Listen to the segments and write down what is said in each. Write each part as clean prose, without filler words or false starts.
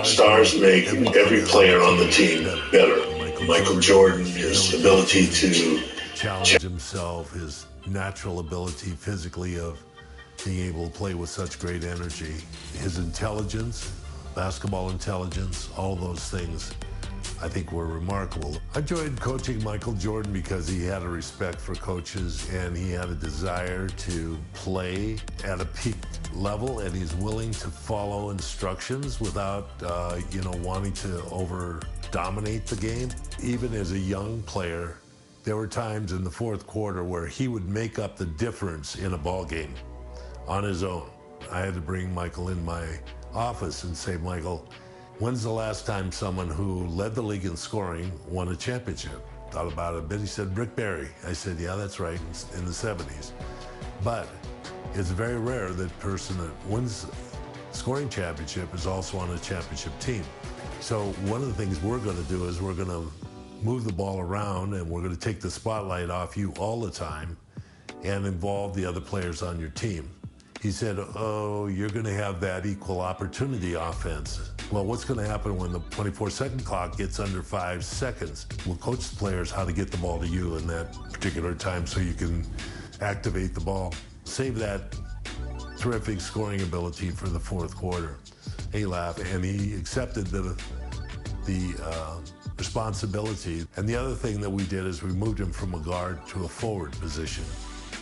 Stars make every player on the team better. Michael Jordan, his ability to challenge himself, his natural ability physically of being able to play with such great energy, his intelligence, basketball intelligence, all those things I think were remarkable. I enjoyed coaching Michael Jordan because he had a respect for coaches and he had a desire to play at a peak level, and he's willing to follow instructions without, wanting to over-dominate the game. Even as a young player, there were times in the fourth quarter where he would make up the difference in a ball game on his own. I had to bring Michael in my office and say, Michael, when's the last time someone who led the league in scoring won a championship? Thought about it a bit. He said, Rick Barry. I said, yeah, that's right, in the 70s. But it's very rare that person that wins scoring championship is also on a championship team. So one of the things we're going to do is we're going to move the ball around and we're going to take the spotlight off you all the time and involve the other players on your team. He said, oh, you're going to have that equal opportunity offense. Well, what's going to happen when the 24-second clock gets under 5 seconds? We'll coach the players how to get the ball to you in that particular time so you can activate the ball. Save that terrific scoring ability for the fourth quarter. He laughed, and he accepted the responsibility. And the other thing that we did is we moved him from a guard to a forward position.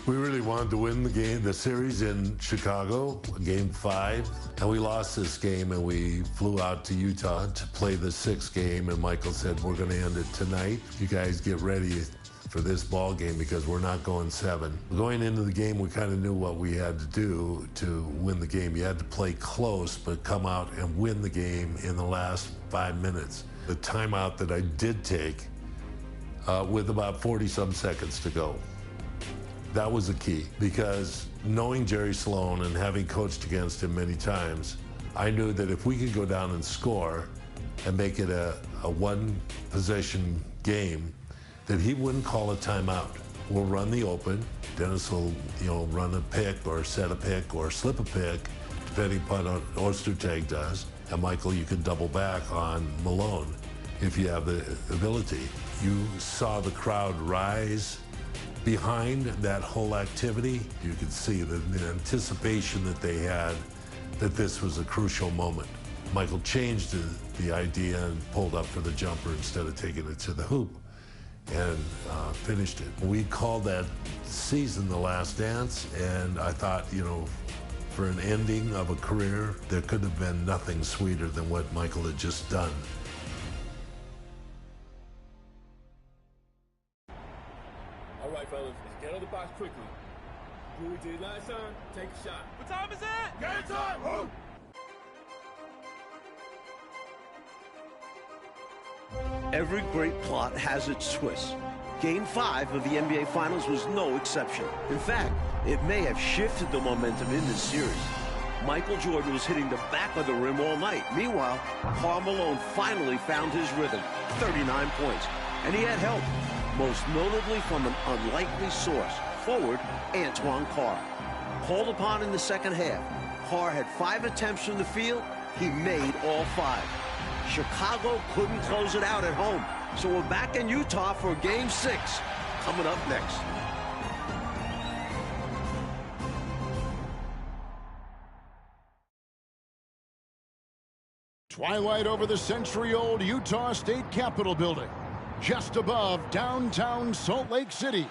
We really wanted to win the series in Chicago, Game 5, and we lost this game, and we flew out to Utah to play the 6th game, and Michael said, we're going to end it tonight. You guys get ready for this ball game because we're not going 7. Going into the game, we kind of knew what we had to do to win the game. You had to play close, but come out and win the game in the last 5 minutes. The timeout that I did take with about 40-some seconds to go. That was the key, because knowing Jerry Sloan and having coached against him many times, I knew that if we could go down and score and make it a one-possession game, that he wouldn't call a timeout. We'll run the open. Dennis will, run a pick or set a pick or slip a pick, depending upon what Ostertag does. And Michael, you can double back on Malone if you have the ability. You saw the crowd rise behind that whole activity. You could see the anticipation that they had that this was a crucial moment. Michael changed the idea and pulled up for the jumper instead of taking it to the hoop and finished it. We called that season The Last Dance, and I thought, for an ending of a career, there could have been nothing sweeter than what Michael had just done. All right, fellas, let's get out of the box quickly. Do what we did last time, take a shot. What time is it? Game time! Woo! Every great plot has its twist. Game 5 of the NBA Finals was no exception. In fact, it may have shifted the momentum in this series. Michael Jordan was hitting the back of the rim all night. Meanwhile, Karl Malone finally found his rhythm, 39 points. And he had help, most notably from an unlikely source, forward Antoine Carr. Called upon in the second half, Carr had 5 attempts from the field. He made all 5. Chicago couldn't close it out at home. So we're back in Utah for Game 6, coming up next. Twilight over the century-old Utah State Capitol building, just above downtown Salt Lake City.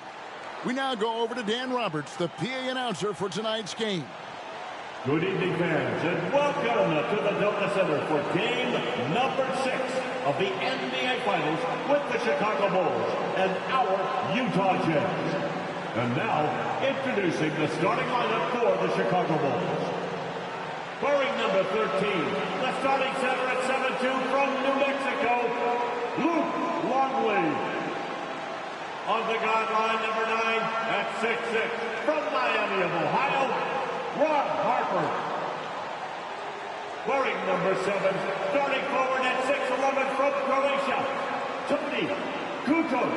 We now go over to Dan Roberts, the PA announcer for tonight's game. Good evening, fans, and welcome to the Delta Center for game number 6 of the NBA Finals with the Chicago Bulls and our Utah Jazz. And now, introducing the starting lineup for the Chicago Bulls. Wearing number 13, the starting center at 7'2" from New Mexico, Luke Longley. On the guard line, number 9 at 6'6", from Miami of Ohio, Ron Harper. Wearing number 7, starting forward at 6'11" from Croatia, Toni Kukoc.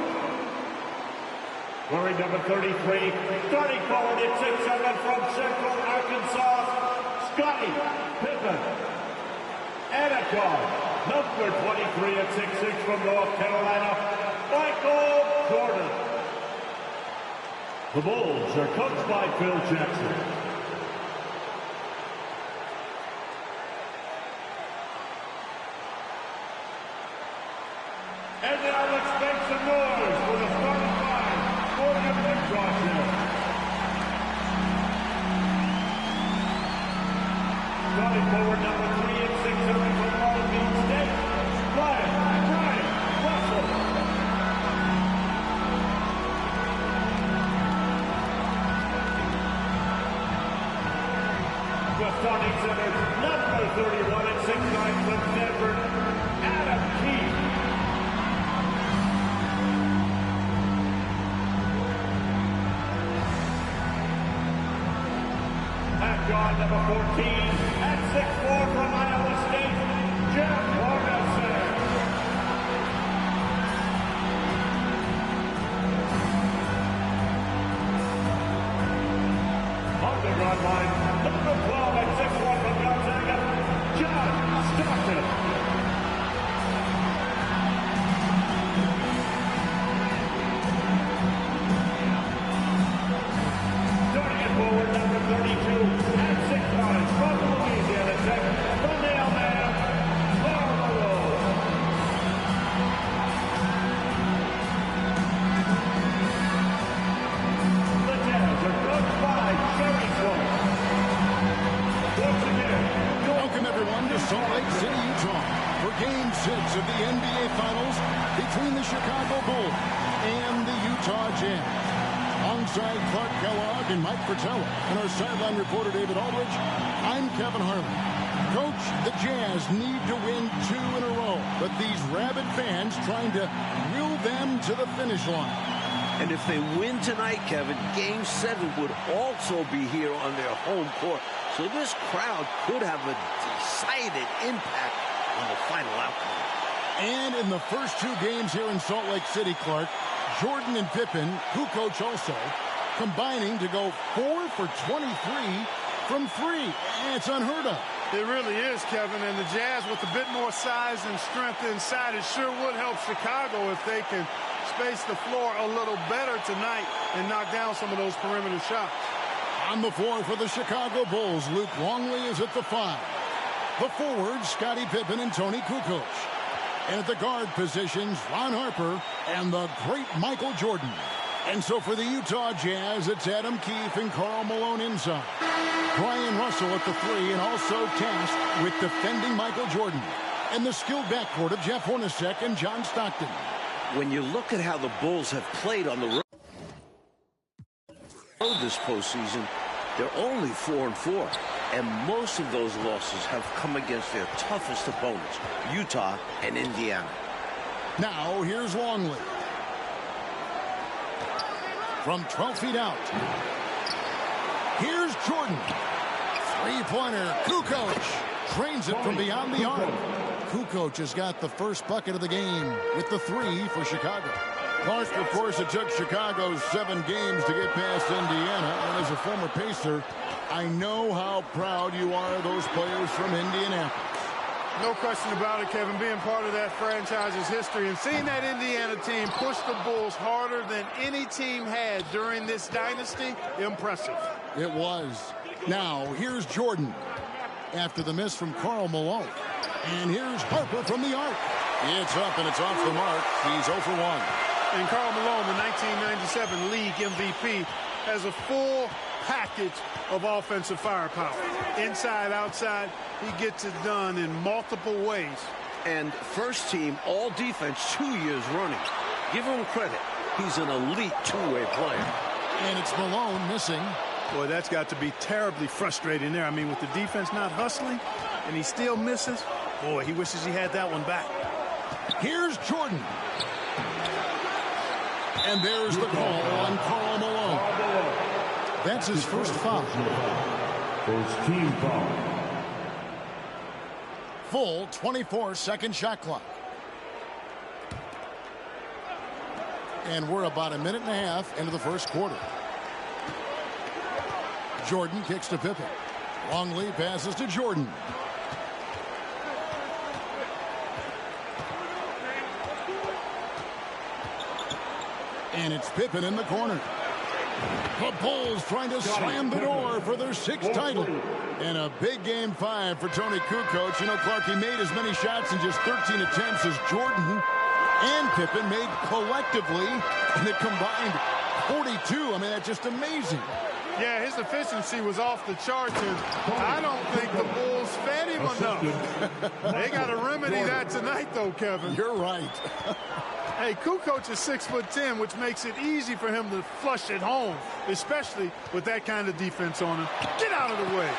Wearing number 33, starting forward at 6'7" from Central Arkansas, Scottie Pippen. guard, number 23 at 6'6" from North Carolina, Michael Jordan. The Bulls are coached by Phil Jackson. And now let's make some noise for the starting line for the Utah Jazz. Starting forward, number 3 at 6'7" from Long Beach State, Brian Russell. The starting center, number 31 at 6'9" from Stanford, Adam Keefe. At guard, number 14 at 6'4" from Iowa State, Jeff Hornacek. On the guard line, number 12 at 6'1" from Gonzaga, John Stockton. Starting at forward, number 32 at 6'9" from Louisiana Tech, the mailman, Carmelo. The Jazz are coached by Jerry Sloan. Once again, Welcome, everyone, to Salt Lake City, Utah, for Game 6 of the NBA Finals between the Chicago Bulls and the Utah Jazz. Alongside Clark Kellogg and Mike Fratello and our sideline reporter David Aldridge, I'm Kevin Harlan. Coach, the Jazz need to win 2 in a row, but these rabid fans trying to will them to the finish line. And if they win tonight, Kevin, Game 7 would also be here on their home court. So this crowd could have a decided impact on the final outcome. And in the first 2 games here in Salt Lake City, Clark, Jordan and Pippen, who coach also, combining to go 4 for 23 from 3. It's unheard of. It really is, Kevin, and the Jazz with a bit more size and strength inside, it sure would help Chicago if they can space the floor a little better tonight and knock down some of those perimeter shots. On the floor for the Chicago Bulls, Luke Longley is at the 5. The forwards, Scottie Pippen and Tony Kukoc. And at the guard positions, Ron Harper and the great Michael Jordan. And so for the Utah Jazz, it's Adam Keefe and Karl Malone inside. Brian Russell at the 3 and also tasked with defending Michael Jordan. And the skilled backcourt of Jeff Hornacek and John Stockton. When you look at how the Bulls have played on the road this postseason, they're only 4-4. And most of those losses have come against their toughest opponents, Utah and Indiana. Now, here's Longley. From 12 feet out. Here's Jordan. Three-pointer. Kukoc drains it from beyond the arc. Kukoc has got the first bucket of the game with the 3 for Chicago. Clark, of course, it took Chicago 7 games to get past Indiana. And as a former Pacer, I know how proud you are of those players from Indianapolis. No question about it, Kevin, being part of that franchise's history and seeing that Indiana team push the Bulls harder than any team had during this dynasty, impressive. It was. Now, here's Jordan after the miss from Karl Malone. And here's Harper from the arc. It's up and it's off the mark. He's 0 for 1. And Karl Malone, the 1997 league MVP, has a full package of offensive firepower. Inside, outside, he gets it done in multiple ways. And first team all defense 2 years running. Give him credit. He's an elite two-way player. And it's Malone missing. Boy, that's got to be terribly frustrating there. I mean, with the defense not hustling and he still misses, boy, he wishes he had that one back. Here's Jordan. And there's the call on Karl Malone. That's his first foul. First team foul. Full 24-second shot clock. And we're about a minute and a half into the first quarter. Jordan kicks to Pippen. Longley passes to Jordan. And it's Pippen in the corner. The Bulls trying to slam the door for their 6th title. And a big Game 5 for Tony Kukoc. You know, Clark, he made as many shots in just 13 attempts as Jordan and Pippen made collectively. And they combined 42. I mean, that's just amazing. Yeah, his efficiency was off the charts, and I don't think the Bulls fed him enough. They got to remedy that tonight, though, Kevin. You're right. Hey, Kukoc is 6'10", which makes it easy for him to flush it home, especially with that kind of defense on him. Get out of the way.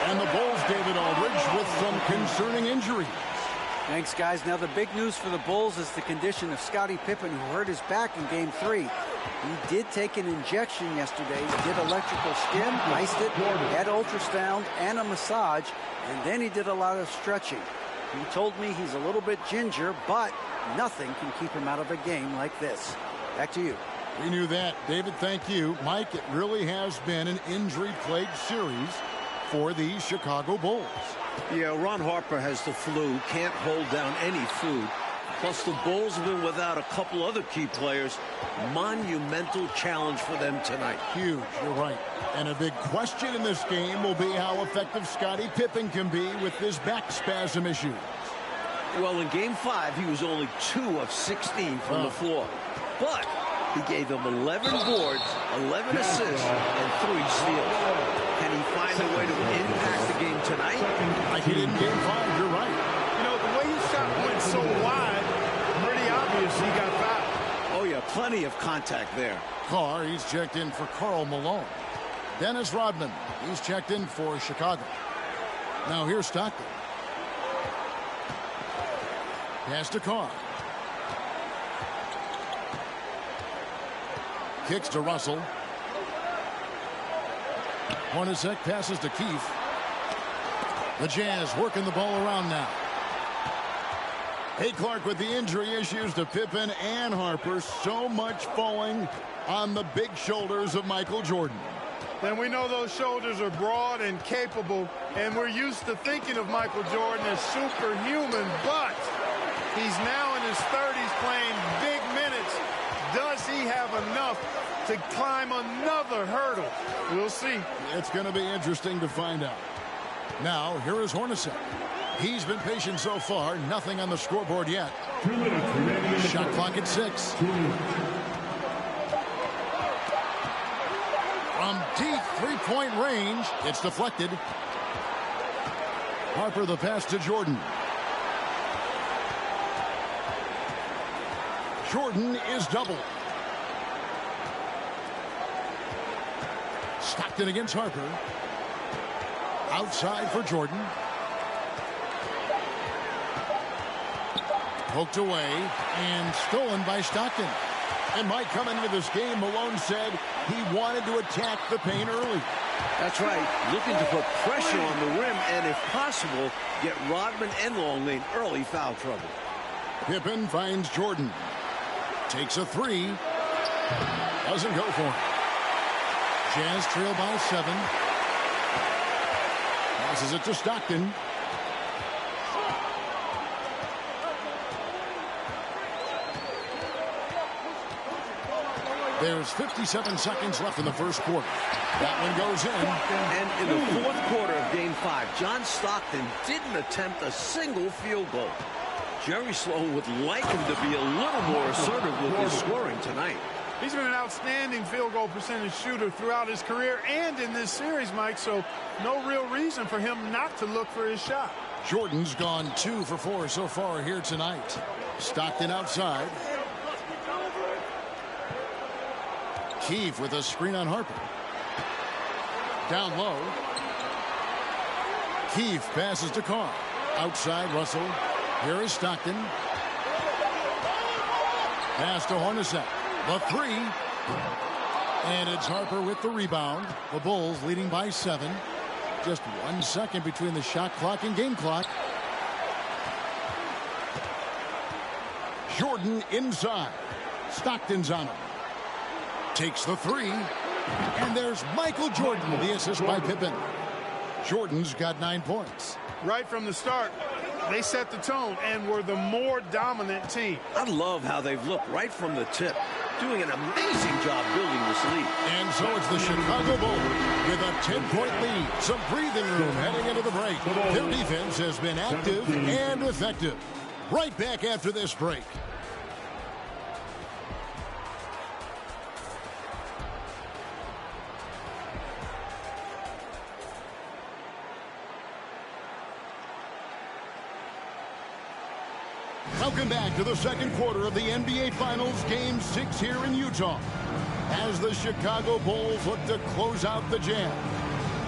And the Bulls, David Aldridge, with some concerning injuries. Thanks, guys. Now, the big news for the Bulls is the condition of Scottie Pippen, who hurt his back in Game 3. He did take an injection yesterday. He did electrical stim, iced it, had ultrasound and a massage, and then he did a lot of stretching. He told me he's a little bit ginger, but nothing can keep him out of a game like this. Back to you. We knew that. David, thank you. Mike, it really has been an injury-plagued series for the Chicago Bulls. Yeah, Ron Harper has the flu, can't hold down any food. Plus, the Bulls have been without a couple other key players. Monumental challenge for them tonight. Huge, you're right. And a big question in this game will be how effective Scottie Pippen can be with his back spasm issues. Well, in Game 5, he was only 2 of 16 from the floor. But he gave them 11 boards, 11 assists, and 3 steals. Can he find a way to impact the game tonight? Like he did in Game 5, you're right. You know, the way his shot went so wide, pretty obvious he got fouled. Oh, yeah, plenty of contact there. Carr, he's checked in for Karl Malone. Dennis Rodman, he's checked in for Chicago. Now here's Stockton. Pass to Carr. Kicks to Russell. Hornacek passes to Keefe. The Jazz working the ball around now. Hey, Clark, with the injury issues to Pippen and Harper, so much falling on the big shoulders of Michael Jordan. And we know those shoulders are broad and capable, and we're used to thinking of Michael Jordan as superhuman, but he's now in his 30s playing big minutes. Does he have enough to climb another hurdle? We'll see. It's going to be interesting to find out. Now, here is Hornacek. He's been patient so far. Nothing on the scoreboard yet. Shot clock at 6. From deep three-point range, it's deflected. Harper the pass to Jordan. Jordan is doubled. Stockton against Harper. Outside for Jordan. Poked away and stolen by Stockton. And Mike, coming into this game, Malone said he wanted to attack the paint early. That's right. Looking to put pressure on the rim and, if possible, get Rodman and Longley in early foul trouble. Pippen finds Jordan. Takes a 3. Doesn't go for it. Jazz trail by 7. Passes it to Stockton. There's 57 seconds left in the first quarter. That one goes in. And in the fourth quarter of Game 5, John Stockton didn't attempt a single field goal. Jerry Sloan would like him to be a little more assertive with his scoring tonight. He's been an outstanding field goal percentage shooter throughout his career and in this series, Mike, so no real reason for him not to look for his shot. Jordan's gone 2 for 4 so far here tonight. Stockton outside. Keefe with a screen on Harper. Down low. Keefe passes to Carr. Outside Russell. Here is Stockton. Pass to Hornacek. The 3. And it's Harper with the rebound. The Bulls leading by 7. Just 1 second between the shot clock and game clock. Jordan inside. Stockton's on him. Takes the 3. And there's Michael Jordan, the assist by Pippen. Jordan's got 9 points. Right from the start, they set the tone and were the more dominant team. I love how they've looked right from the tip. doing an amazing job building this lead. And so it's the Chicago Bulls with a 10-point lead. Some breathing room heading into the break. Their defense has been active and effective. Right back after this break. Welcome back to the second quarter of the NBA Finals, Game 6 here in Utah, as the Chicago Bulls look to close out the Jazz.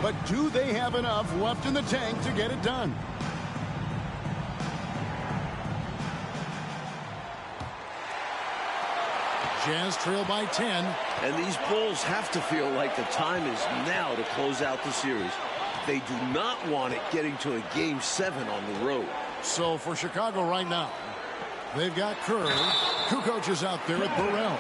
But do they have enough left in the tank to get it done? Jazz trail by 10. And these Bulls have to feel like the time is now to close out the series. They do not want it getting to a Game 7 on the road. So for Chicago right now, they've got Kerr. Kukoc is out there at Burrell.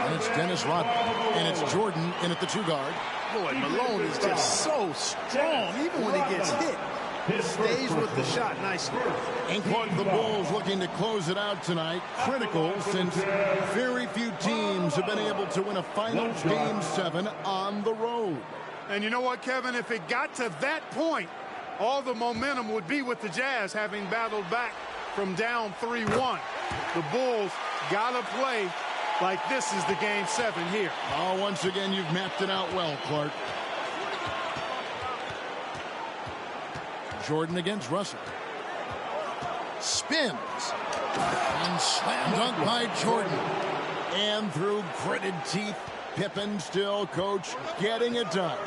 And it's Dennis Rodman. And it's Jordan in at the 2 guard. Boy, Malone is just so strong, even when he gets hit. He stays with the shot nicely. And Clark, the Bulls looking to close it out tonight. Critical, since very few teams have been able to win a finals Game 7 on the road. And you know what, Kevin? If it got to that point, all the momentum would be with the Jazz, having battled back from down 3-1. The Bulls got to play like this is the Game 7 here. Oh, once again, you've mapped it out well, Clark. Jordan against Russell. Spins. And slam dunk by Jordan. And through gritted teeth, Pippen still, coach, getting it done.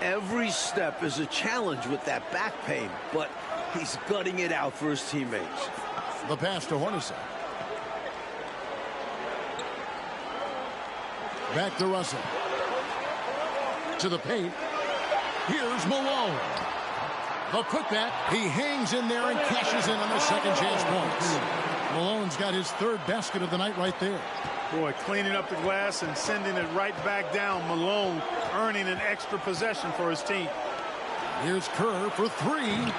Every step is a challenge with that back pain, but he's gutting it out for his teammates. The pass to Hornacek. Back to Russell. To the paint. Here's Malone. The putback. He hangs in there and cashes in on the second chance points. Malone's got his 3rd basket of the night right there. Boy, cleaning up the glass and sending it right back down. Malone earning an extra possession for his team. Here's Kerr for 3.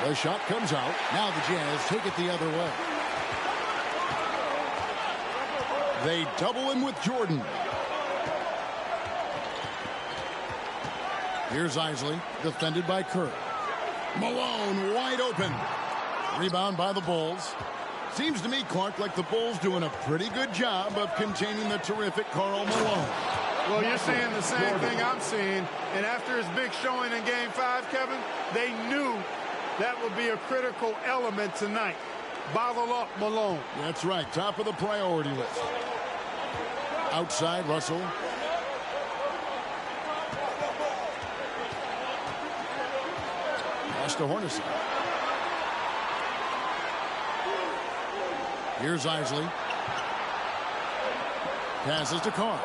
The shot comes out. Now the Jazz take it the other way. They double him with Jordan. Here's Isley, defended by Kerr. Malone wide open. Rebound by the Bulls. Seems to me, Clark, like the Bulls doing a pretty good job of containing the terrific Karl Malone. Well, you're seeing the same thing I'm seeing. And after his big showing in Game 5, Kevin, they knew that would be a critical element tonight. Bottle up Malone. That's right. Top of the priority list. Outside, Russell. Pass to Hornacek. Here's Isley. Passes to Carr.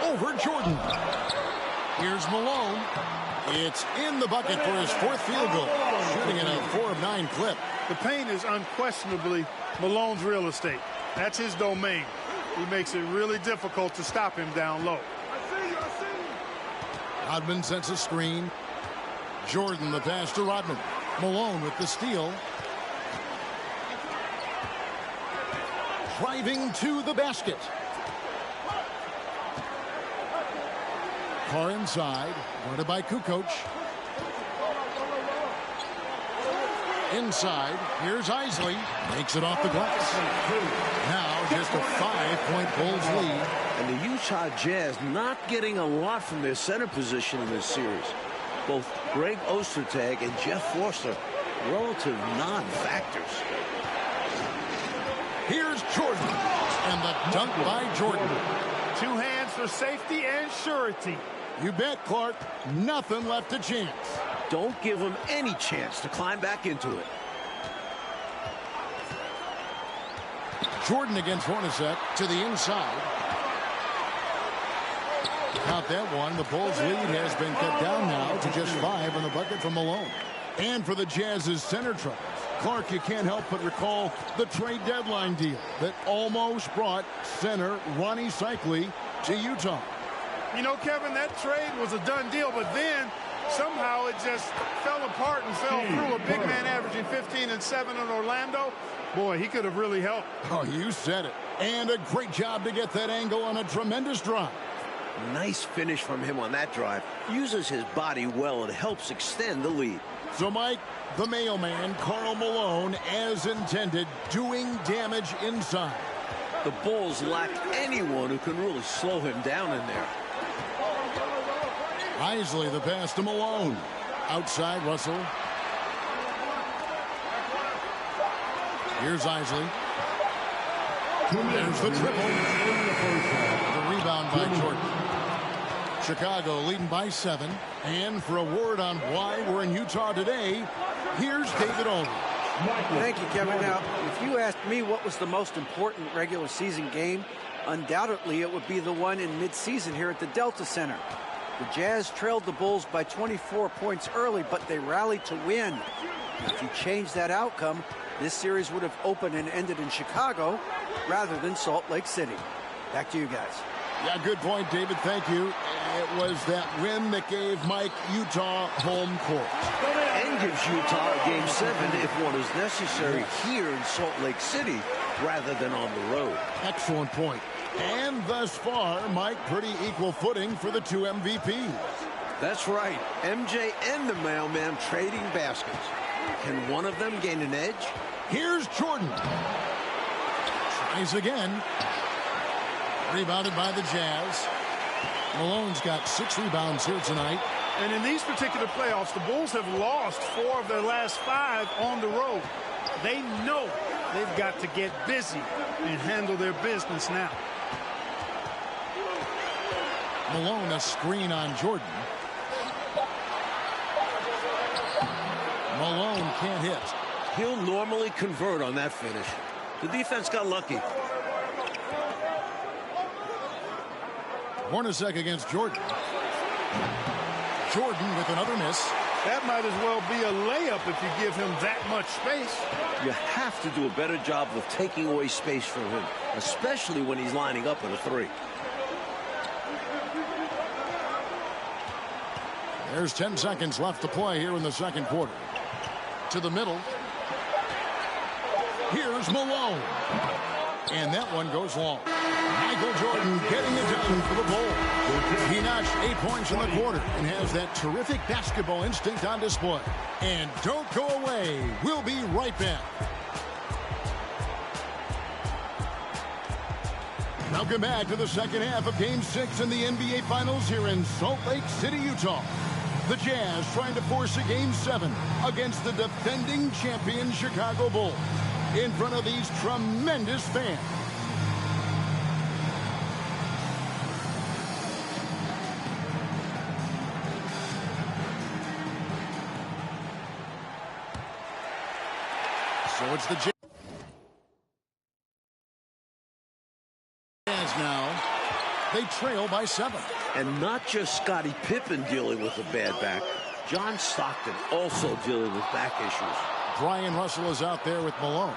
Over Jordan. Here's Malone. It's in the bucket for his 4th field goal. Shooting in a 4 of 9 clip. The paint is unquestionably Malone's real estate. That's his domain. He makes it really difficult to stop him down low. Rodman sends a screen. Jordan the pass to Rodman. Malone with the steal. Driving to the basket. Carr inside. Guarded by Kukoc. Inside. Here's Isley. Makes it off the glass. Now just a 5-point Bulls lead. And the Utah Jazz not getting a lot from their center position in this series. Both Greg Ostertag and Jeff Forster, relative non-factors. Here's Jordan. And the dunk by Jordan. 2 hands for safety and surety. You bet, Clark. Nothing left to chance. Don't give him any chance to climb back into it. Jordan against Hornacek to the inside. Count that one. The Bulls' lead has been cut down now to just 5 on the bucket from Malone. And for the Jazz's center troubles, Clark, you can't help but recall the trade deadline deal that almost brought center Ronnie Cycli to Utah. You know, Kevin, that trade was a done deal, but then somehow it just fell apart and fell through. A big man averaging 15 and 7 in Orlando. Boy, he could have really helped. Oh, you said it. And a great job to get that angle on a tremendous drive. Nice finish from him on that drive. Uses his body well and helps extend the lead. So, Mike, the mailman, Karl Malone, as intended, doing damage inside. The Bulls lack anyone who can really slow him down in there. Isley, the pass to Malone. Outside, Russell. Here's Isley. There's the triple. The rebound by Jordan. Chicago leading by 7. And for a word on why we're in Utah today, here's David Aldridge. Thank you, Kevin. Now, if you asked me what was the most important regular season game, undoubtedly it would be the one in midseason here at the Delta Center. The Jazz trailed the Bulls by 24 points early, but they rallied to win. If you change that outcome, this series would have opened and ended in Chicago rather than Salt Lake City. Back to you guys. Yeah, good point, David. Thank you. It was that win that gave Mike Utah home court. And gives Utah a Game 7 if one is necessary here in Salt Lake City rather than on the road. Excellent point. And thus far, Mike, pretty equal footing for the two MVPs. That's right. MJ and the mailman trading baskets. Can one of them gain an edge? Here's Jordan. Tries again. Rebounded by the Jazz. Malone's got 6 rebounds here tonight. And in these particular playoffs, the Bulls have lost 4 of their last 5 on the road. They know they've got to get busy and handle their business now. Malone, a screen on Jordan. Malone can't hit. He'll normally convert on that finish. The defense got lucky. Hornacek against Jordan. Jordan with another miss. That might as well be a layup if you give him that much space. You have to do a better job of taking away space from him, especially when he's lining up at a 3. There's 10 seconds left to play here in the second quarter. To the middle. Here's Malone. And that one goes long. Michael Jordan getting it done for the Bulls. He notched 8 points in the quarter and has that terrific basketball instinct on display. And don't go away. We'll be right back. Welcome back to the second half of Game 6 in the NBA Finals here in Salt Lake City, Utah. The Jazz trying to force a Game 7 against the defending champion Chicago Bulls in front of these tremendous fans. So it's the Jazz now. They trail by 7. And not just Scottie Pippen dealing with a bad back. John Stockton also dealing with back issues. Brian Russell is out there with Malone.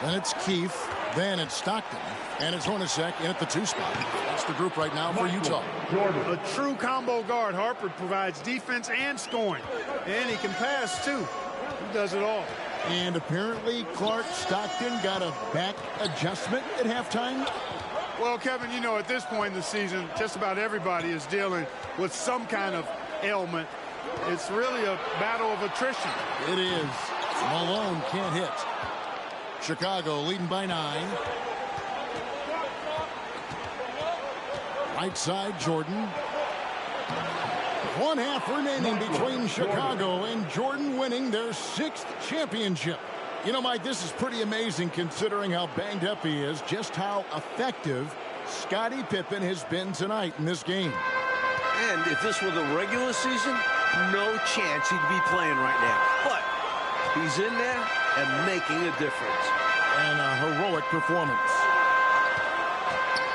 Then it's Keefe. Then it's Stockton. And it's Hornacek in at the 2 spot. That's the group right now for Utah. A true combo guard. Harper provides defense and scoring. And he can pass, too. He does it all. And apparently Clark Stockton got a back adjustment at halftime. Well, Kevin, you know, at this point in the season, just about everybody is dealing with some kind of ailment. It's really a battle of attrition. It is. Malone can't hit. Chicago leading by 9. Right side, Jordan. 1/2 remaining between Chicago and Jordan winning their 6th championship. You know, Mike, this is pretty amazing considering how banged up he is, just how effective Scottie Pippen has been tonight in this game. And if this were the regular season, no chance he'd be playing right now. But he's in there and making a difference. And a heroic performance.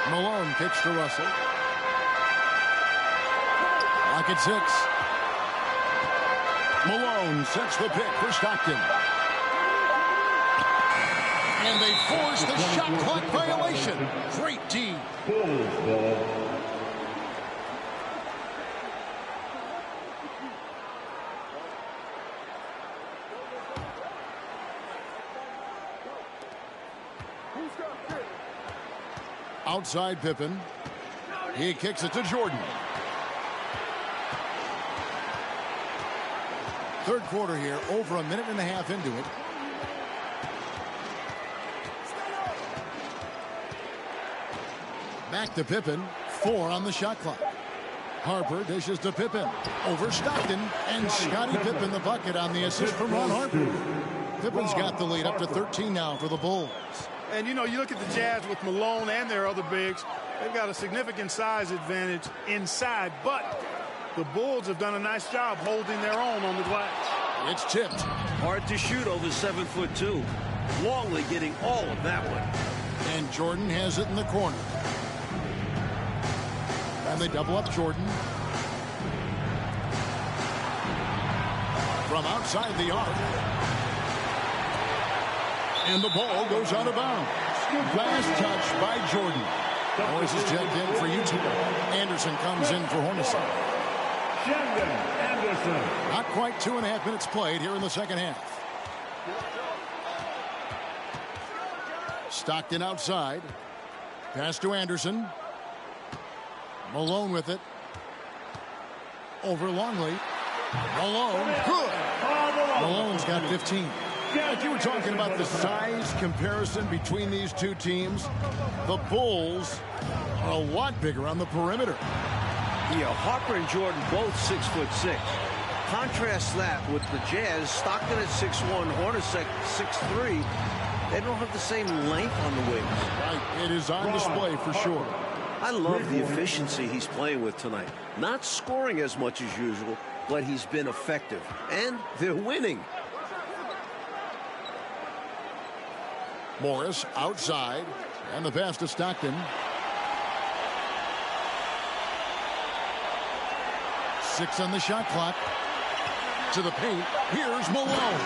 Malone kicks to Russell. Lock at 6. Malone sets the pick for Stockton. And they force the shot clock violation. Great D. Outside Pippen. He kicks it to Jordan. Third quarter here, over a minute and a half into it. Back to Pippen. 4 on the shot clock. Harper dishes to Pippen. Over Stockton. And Scottie Pippen the bucket on the assist from Ron Harper. Pippen's got the lead up to 13 now for the Bulls. And, you know, you look at the Jazz with Malone and their other bigs. They've got a significant size advantage inside. But the Bulls have done a nice job holding their own on the glass. It's tipped. Hard to shoot over 7'2". Longley getting all of that one. And Jordan has it in the corner. And they double up Jordan. From outside the arc. And the ball goes out of bounds. Last touch by Jordan. Morris is checked in for Utah. Anderson comes in for Hornacek. Shandon Anderson. Not quite 2.5 minutes played here in the second half. Stockton outside. Pass to Anderson. Malone with it. Over Longley. Malone. Good. Malone's got 15. Like you were talking about the size comparison between these two teams, the Bulls are a lot bigger on the perimeter. Yeah, Harper and Jordan both 6'6". Contrast that with the Jazz. Stockton at 6'1", Hornacek 6'3". They don't have the same length on the wings. Right, it is on display for sure. I love the efficiency he's playing with tonight. Not scoring as much as usual, but he's been effective. And they're winning. Morris outside. And the pass to Stockton. 6 on the shot clock. To the paint. Here's Malone.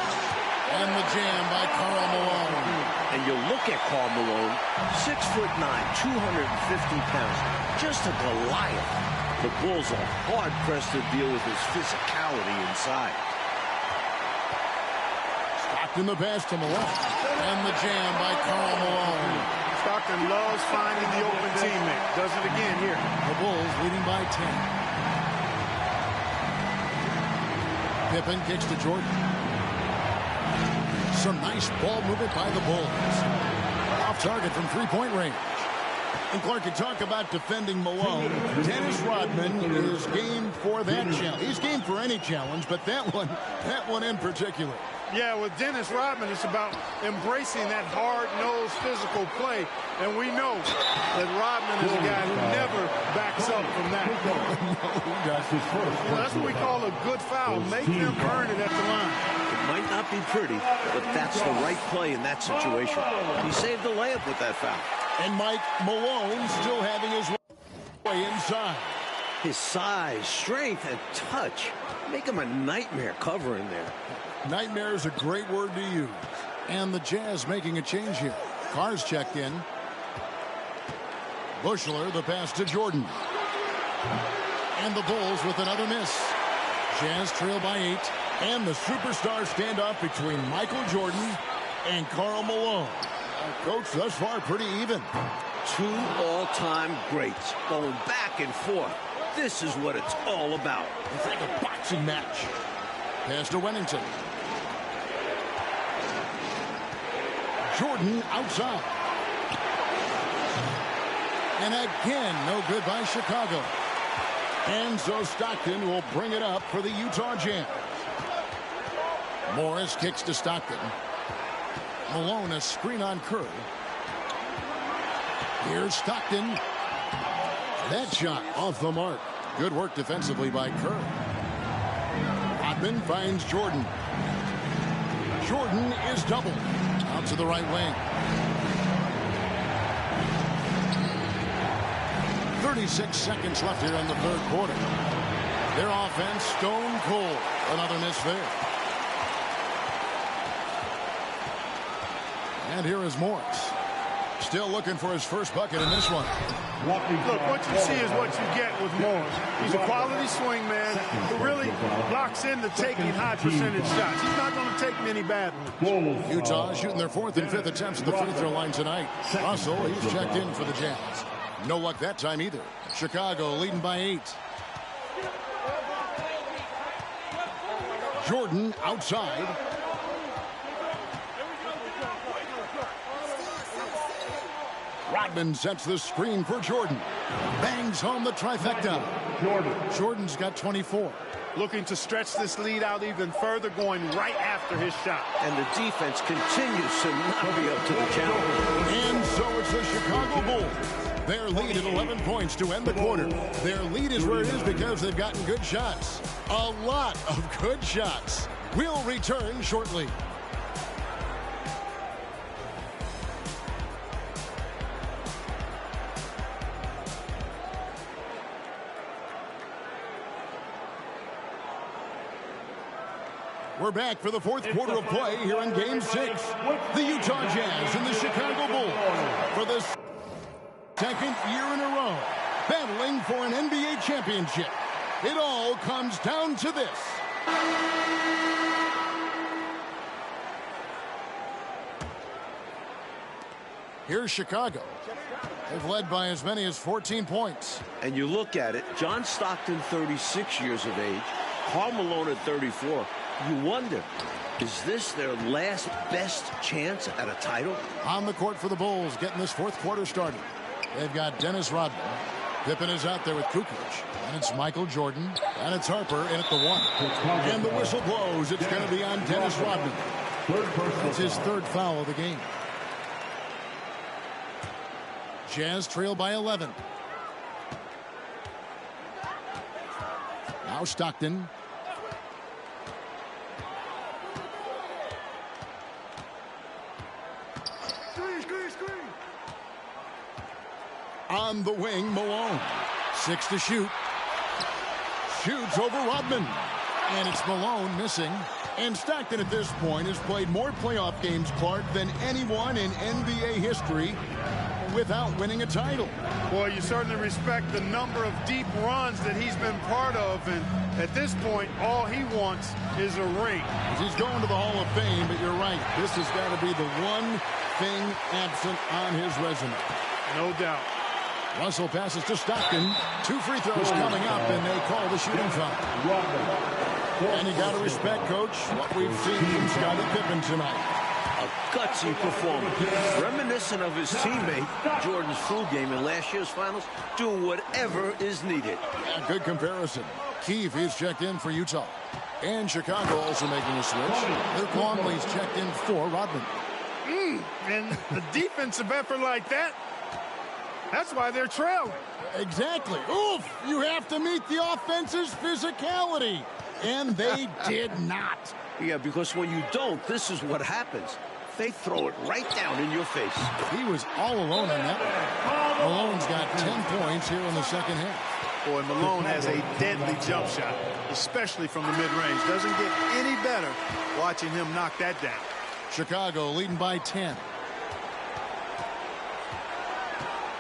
And the jam by Karl Malone. And you look at Karl Malone, 6'9", 250 pounds. Just a Goliath. The Bulls are hard-pressed to deal with his physicality inside. Stockton the pass to Malone. And the jam by Karl Malone. Stockton loves finding the open teammate. Does it again here. The Bulls leading by 10. Pippen kicks to Jordan. Some nice ball movement by the Bulls. Off target from three-point range. And Clark, you talk about defending Malone. Dennis Rodman is game for that challenge. He's game for any challenge, but that one in particular. Yeah, with Dennis Rodman, it's about embracing that hard-nosed physical play. And we know that Rodman is a guy who never backs up from that. That's what we call a good foul. Make them earn it at the line. It might not be pretty, but that's the right play in that situation. He saved the layup with that foul. And Mike Malone still having his way inside. His size, strength, and touch make him a nightmare covering there. Nightmare is a great word to use. And the Jazz making a change here. Carr's checked in. Bushler, the pass to Jordan. And the Bulls with another miss. Jazz trail by 8. And the superstar standoff between Michael Jordan and Karl Malone. Coach, thus far pretty even. Two all-time greats going back and forth. This is what it's all about. It's like a boxing match. Pass to Wennington. Jordan outside. And again, no good by Chicago. And so Stockton will bring it up for the Utah Jazz. Morris kicks to Stockton. Malone a screen on Kerr. Here's Stockton. That shot off the mark. Good work defensively by Kerr. Rodman finds Jordan. Jordan is doubled. Out to the right wing. 36 seconds left here in the third quarter. Their offense stone cold. Another miss there. And here is Morris. Still looking for his first bucket in this one. Look, what you see is what you get with Morris. He's a quality swing man who really locks into taking high percentage shots. He's not going to take many bad ones. Utah shooting their 4th and 5th attempts at the free throw line tonight. Russell, he's checked in for the Jazz. No luck that time either. Chicago leading by 8. Jordan outside. Rodman sets the screen for Jordan. Bangs home the trifecta. Jordan's got 24. Looking to stretch this lead out even further, going right after his shot. And the defense continues to not be up to the challenge. And so it's the Chicago Bulls. Their lead at 11 points to end the quarter. Their lead is where it is because they've gotten good shots. A lot of good shots. We'll return shortly. We're back for the fourth quarter of play here in Game 6. The Utah Jazz and the Chicago Bulls for the second year in a row, battling for an NBA championship. It all comes down to this. Here's Chicago. They've led by as many as 14 points. And you look at it, John Stockton, 36 years of age, Karl Malone at 34. You wonder, is this their last best chance at a title? On the court for the Bulls, getting this fourth quarter started. They've got Dennis Rodman. Pippen is out there with Kukoc. And it's Michael Jordan. And it's Harper in at the 1. And the whistle blows. It's going to be on Dennis Rodman. It's his third foul of the game. Jazz trail by 11. Now Stockton. On the wing, Malone. 6 to shoot. Shoots over Rodman. And it's Malone missing. And Stockton at this point has played more playoff games, Clark, than anyone in NBA history without winning a title. Well, you certainly respect the number of deep runs that he's been part of. And at this point, all he wants is a ring. He's going to the Hall of Fame, but you're right. This has got to be the one thing absent on his resume. No doubt. Russell passes to Stockton. 2 free throws coming up, and they call the shooting foul. And you got to respect, Coach, what we've seen from Scottie Pippen tonight. A gutsy performance. Reminiscent of his teammate, Jordan's full game in last year's finals, doing whatever is needed. Yeah, good comparison. Keefe is checked in for Utah. And Chicago also making a switch. Luke Longley's checked in for Rodman. And the defensive effort like that, that's why they're trailing. Exactly. Oof! You have to meet the offense's physicality. And they did not. Yeah, because when you don't, this is what happens. They throw it right down in your face. He was all alone on that one. Malone's got 10 points here in the second half. Boy, Malone has a deadly jump shot, especially from the mid-range. Doesn't get any better watching him knock that down. Chicago leading by 10.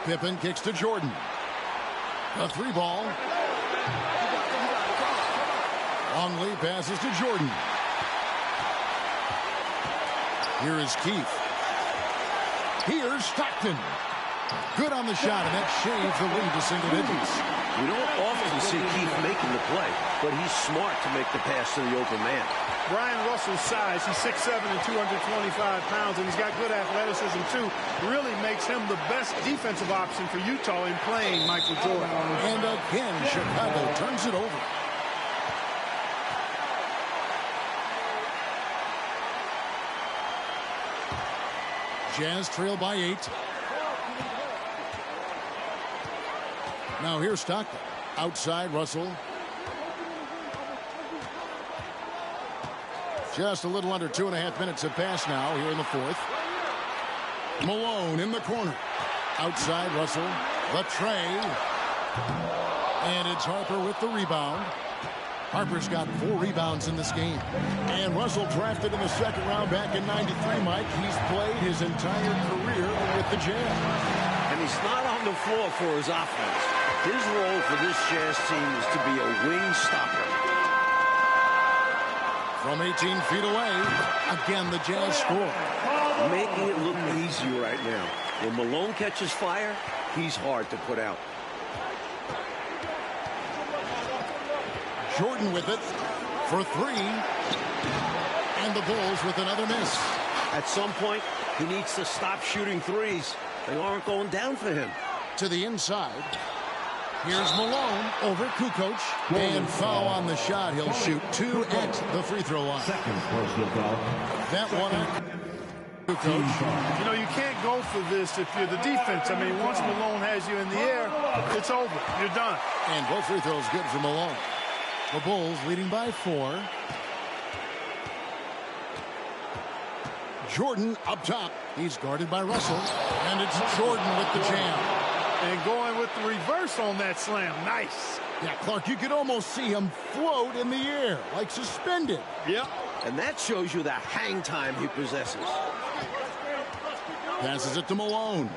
Pippen kicks to Jordan. A 3-ball. Longley passes to Jordan. Here is Keefe. Here's Stockton. Good on the shot, and that shaves the lead to single digits. We don't often see Keefe making the play, but he's smart to make the pass to the open man. Brian Russell's size, he's 6'7" and 225 pounds, and he's got good athleticism, too. Really makes him the best defensive option for Utah in playing Michael Jordan. And again, Chicago turns it over. Jazz trail by 8. Now here's Stockton. Outside, Russell. Just a little under 2.5 minutes have passed now here in the fourth. Malone in the corner. Outside, Russell. The tray. And it's Harper with the rebound. Harper's got 4 rebounds in this game. And Russell drafted in the second round back in '93, Mike. He's played his entire career with the Jazz. And he's not on the floor for his offense. His role for this Jazz team is to be a wing stopper. From 18 feet away, again the Jazz score. Making it look easy right now. When Malone catches fire, He's hard to put out. Jordan with it for three. And the Bulls with another miss. At some point, he needs to stop shooting threes. They aren't going down for him. To the inside. Here's Malone over Kukoc. And foul on the shot. He'll shoot 2 at the free throw line. Second personal foul. That one at Kukoc. You know, you can't go for this if you're the defense. I mean, once Malone has you in the air, it's over. You're done. And both free throws good for Malone. The Bulls leading by 4. Jordan up top. He's guarded by Russell. And it's Jordan with the jam. And going with the reverse on that slam. Nice. Yeah, Clark, you could almost see him float in the air, like suspended. Yep. And that shows you the hang time he possesses. Passes it to Malone.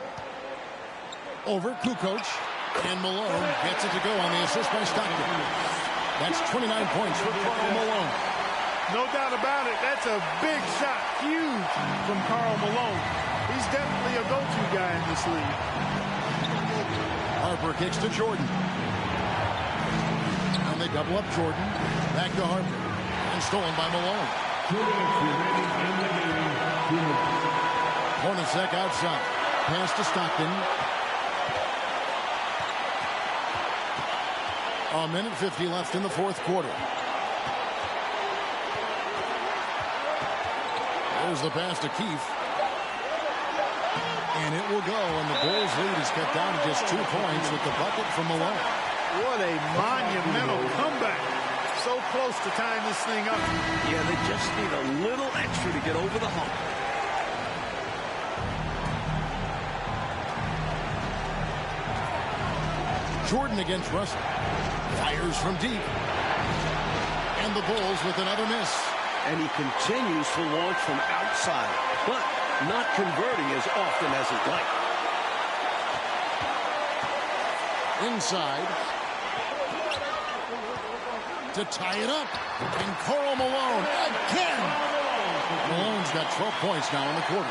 Over Kukoc. And Malone gets it to go on the assist by Stockton. That's 29 points for Karl Malone. No doubt about it. That's a big shot. Huge from Karl Malone. He's definitely a go-to guy in this league. Harper kicks to Jordan. And they double up Jordan. Back to Harper. And stolen by Malone. 2 minutes remaining in the game. Hornacek outside. Pass to Stockton. A minute 50 left in the fourth quarter. There's the pass to Keefe. And it will go, and the Bulls lead is cut down to just 2 points with the bucket from Malone. What a monumental comeback. So close to tying this thing up. Yeah, they just need a little extra to get over the hump. Jordan against Russell. Fires from deep. And the Bulls with another miss. And he continues to launch from outside, but not converting as often as he'd like. Inside. To tie it up. And Karl Malone again. Malone's got 12 points now in the quarter.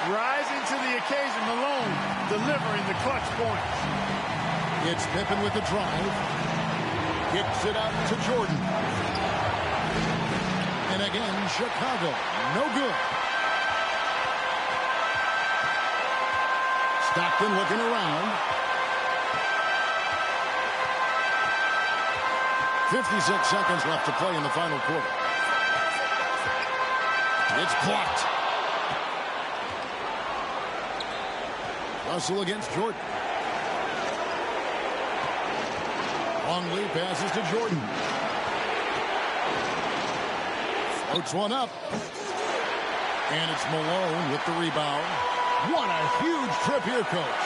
Rising to the occasion, Malone delivering the clutch points. It's Pippen with the drive. Kicks it out to Jordan. And again, Chicago. No good. Stockton looking around. 56 seconds left to play in the final quarter. It's blocked. Russell against Jordan. Longley passes to Jordan. Floats one up. And it's Malone with the rebound. What a huge trip here, Coach.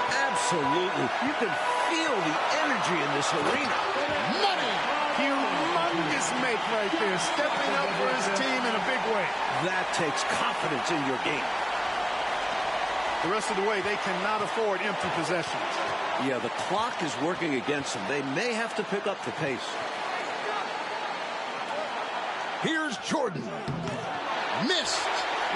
Absolutely. You can feel the energy in this arena. Money! Humongous make right there. Stepping up for his team in a big way. That takes confidence in your game. The rest of the way, they cannot afford empty possessions. Yeah, the clock is working against them. They may have to pick up the pace. Here's Jordan. Missed.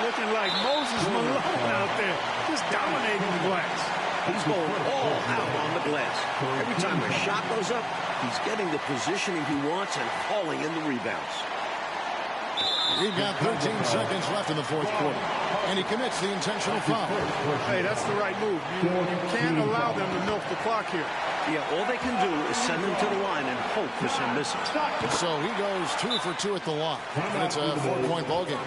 Looking like Moses Malone out there. Just dominating the glass. He's going all out on the glass. Every time a shot goes up, he's getting the positioning he wants and hauling in the rebounds. We've got 13 seconds left in the fourth quarter. And he commits the intentional foul. Hey, that's the right move. You can't allow them to milk the clock here. Yeah, all they can do is send him to the line and hope for some misses. So he goes 2 for 2 at the line. And it's a 4-point ball game.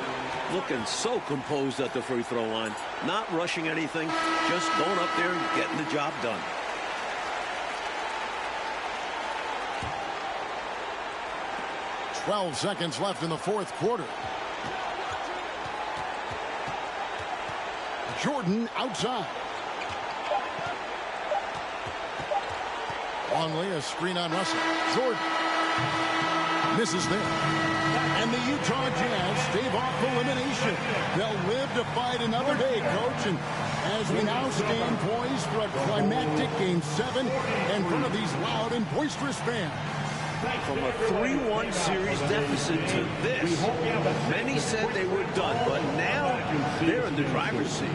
Looking so composed at the free throw line. Not rushing anything, just going up there and getting the job done. "12 seconds left in the fourth quarter. Jordan outside. Longley, a screen on Russell. Jordan misses there. And the Utah Jazz stave off elimination. They'll live to fight another day, Coach. And as we now stand poised for a climactic Game 7 in front of these loud and boisterous fans. From a 3-1 series deficit to this, many said they were done, but now they're in the driver's seat.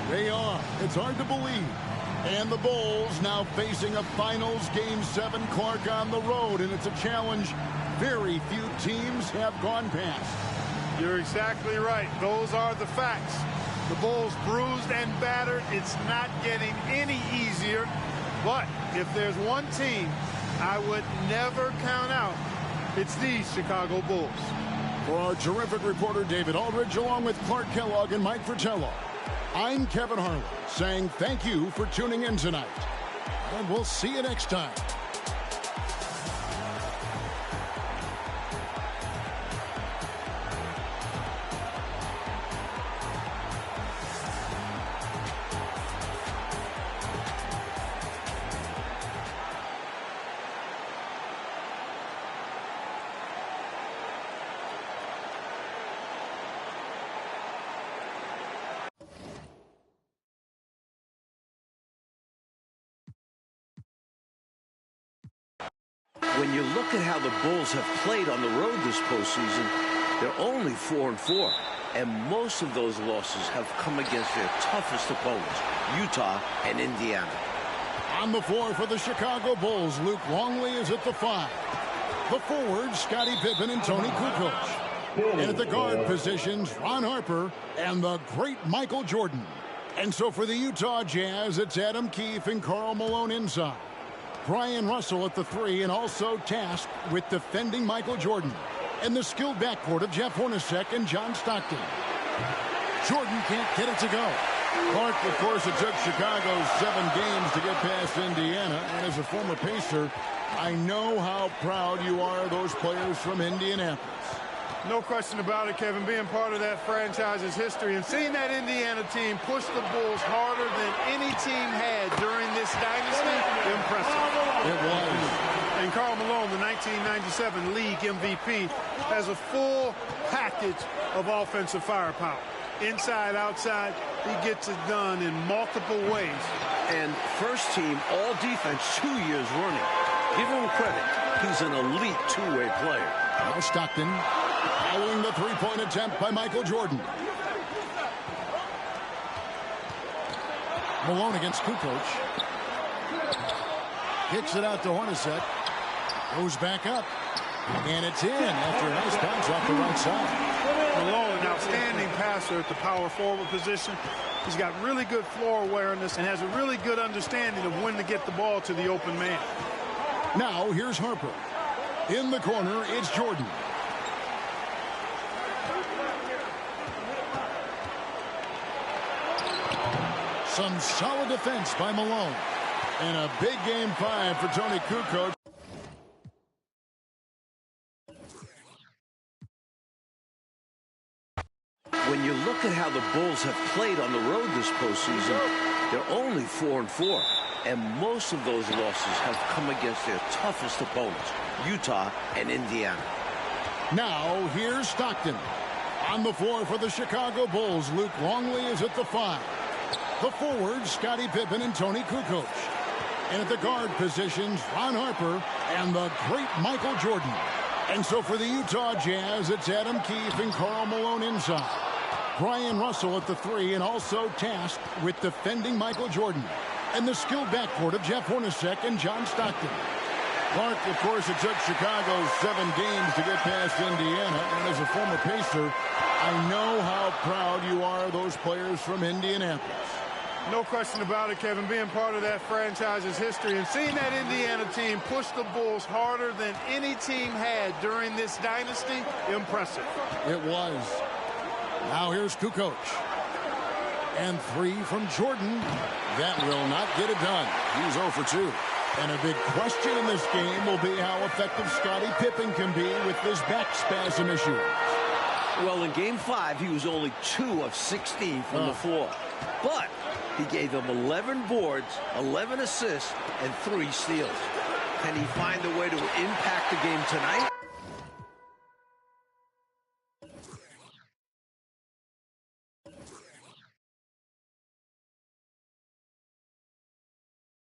They are. It's hard to believe. And the Bulls now facing a finals Game 7, Clark, on the road. And it's a challenge very few teams have gone past. You're exactly right. Those are the facts. The Bulls bruised and battered. It's not getting any easier. But if there's one team I would never count out, it's these Chicago Bulls. For our terrific reporter David Aldridge, along with Clark Kellogg and Mike Fratello, I'm Kevin Harlan saying thank you for tuning in tonight. And we'll see you next time. When you look at how the Bulls have played on the road this postseason, they're only 4-4, and most of those losses have come against their toughest opponents, Utah and Indiana. On the floor for the Chicago Bulls, Luke Longley is at the 5. The forwards, Scottie Pippen and Tony Kukoc. And at the guard positions, Ron Harper and the great Michael Jordan. And so for the Utah Jazz, it's Adam Keefe and Karl Malone inside. Brian Russell at the 3, and also tasked with defending Michael Jordan. And the skilled backcourt of Jeff Hornacek and John Stockton. Jordan can't get it to go. Clark, of course, it took Chicago 7 games to get past Indiana. And as a former Pacer, I know how proud you are of those players from Indianapolis. No question about it, Kevin. Being part of that franchise's history and seeing that Indiana team push the Bulls harder than any team had during this dynasty, impressive. It was. And Karl Malone, the 1997 league MVP, has a full package of offensive firepower. Inside, outside, he gets it done in multiple ways. And first team all defense 2 years running. Give him credit. He's an elite two-way player. Now Stockton following the three-point attempt by Michael Jordan. Malone against Kukoc. Kicks it out to Hornacek. Goes back up. And it's in after a nice bounce off the right side. Malone, an outstanding passer at the power forward position. He's got really good floor awareness and has a really good understanding of when to get the ball to the open man. Now here's Harper. In the corner, it's Jordan. Some solid defense by Malone. And a big game 5 for Tony Kukoc. When you look at how the Bulls have played on the road this postseason, they're only 4-4. And most of those losses have come against their toughest opponents, Utah and Indiana. Now, here's Stockton. On the floor for the Chicago Bulls, Luke Longley is at the 5. The forwards, Scottie Pippen and Tony Kukoc. And at the guard positions, Ron Harper and the great Michael Jordan. And so for the Utah Jazz, it's Adam Keefe and Karl Malone inside. Brian Russell at the 3, and also tasked with defending Michael Jordan. And the skilled backcourt of Jeff Hornacek and John Stockton. Clark, of course, it took Chicago 7 games to get past Indiana. And as a former Pacer, I know how proud you are of those players from Indianapolis. No question about it, Kevin. Being part of that franchise's history and seeing that Indiana team push the Bulls harder than any team had during this dynasty, impressive. It was. Now here's Kukoc. And 3 from Jordan. That will not get it done. He's 0 for 2. And a big question in this game will be how effective Scottie Pippen can be with this back spasm issue. Well, in Game 5, he was only 2 of 16 from the floor. But he gave them 11 boards, 11 assists, and 3 steals. Can he find a way to impact the game tonight?